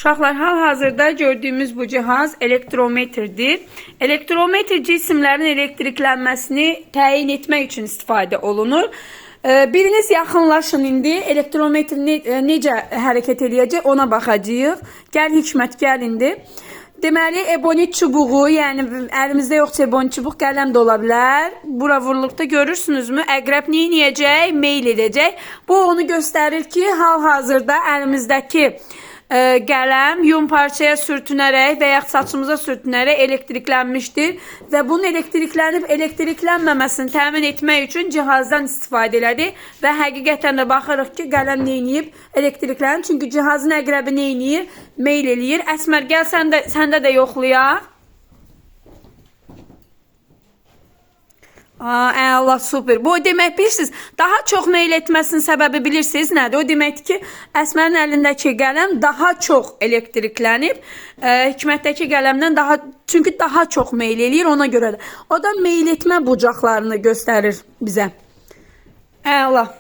Uşaqlar, hal-hazırda gördüyümüz bu cihaz elektrometrdir. Elektrometr cisimlərin elektriklənməsini təyin etmək üçün istifadə olunur. Biriniz yaxınlaşın indi. Elektrometr necə hərəkət eləyəcək ona baxacağıq. Gəl Hikmət, gəl indi. Deməli, ebonit çubuğu, yəni əlimizdə yoxsa ebonit çubuq, qələm də ola bilər. Bura vuruluqda görürsünüzmü? Əqrəb nə edəcək? Meyl edəcək. Bu onu göstərir ki, hal-hazırda əlimizdəki qələm yun parçaya sürtünərək və yaxud saçımıza sürtünərək elektriklənmişdir və bunun elektriklənib elektriklənməməsini təmin etmək üçün cihazdan istifadə elədik və həqiqətən də baxırıq ki, qələm neyniyib elektriklənir, çünki cihazın əqrəbi neyniyir, meyl eləyir. Əsmər, gəl səndə də yoxlayaq. Allah, super. Bu demək bilirsiniz, daha çox meyl etməsinin səbəbi bilirsiniz nədir? O deməkdir ki, Əsmərin əlindəki qələm daha çox elektriklənib, Hikmətdəki qələmdən çünki daha çox meyl eləyir, ona görə də. O da meyl etmə bucaqlarını göstərir bizə. Allah.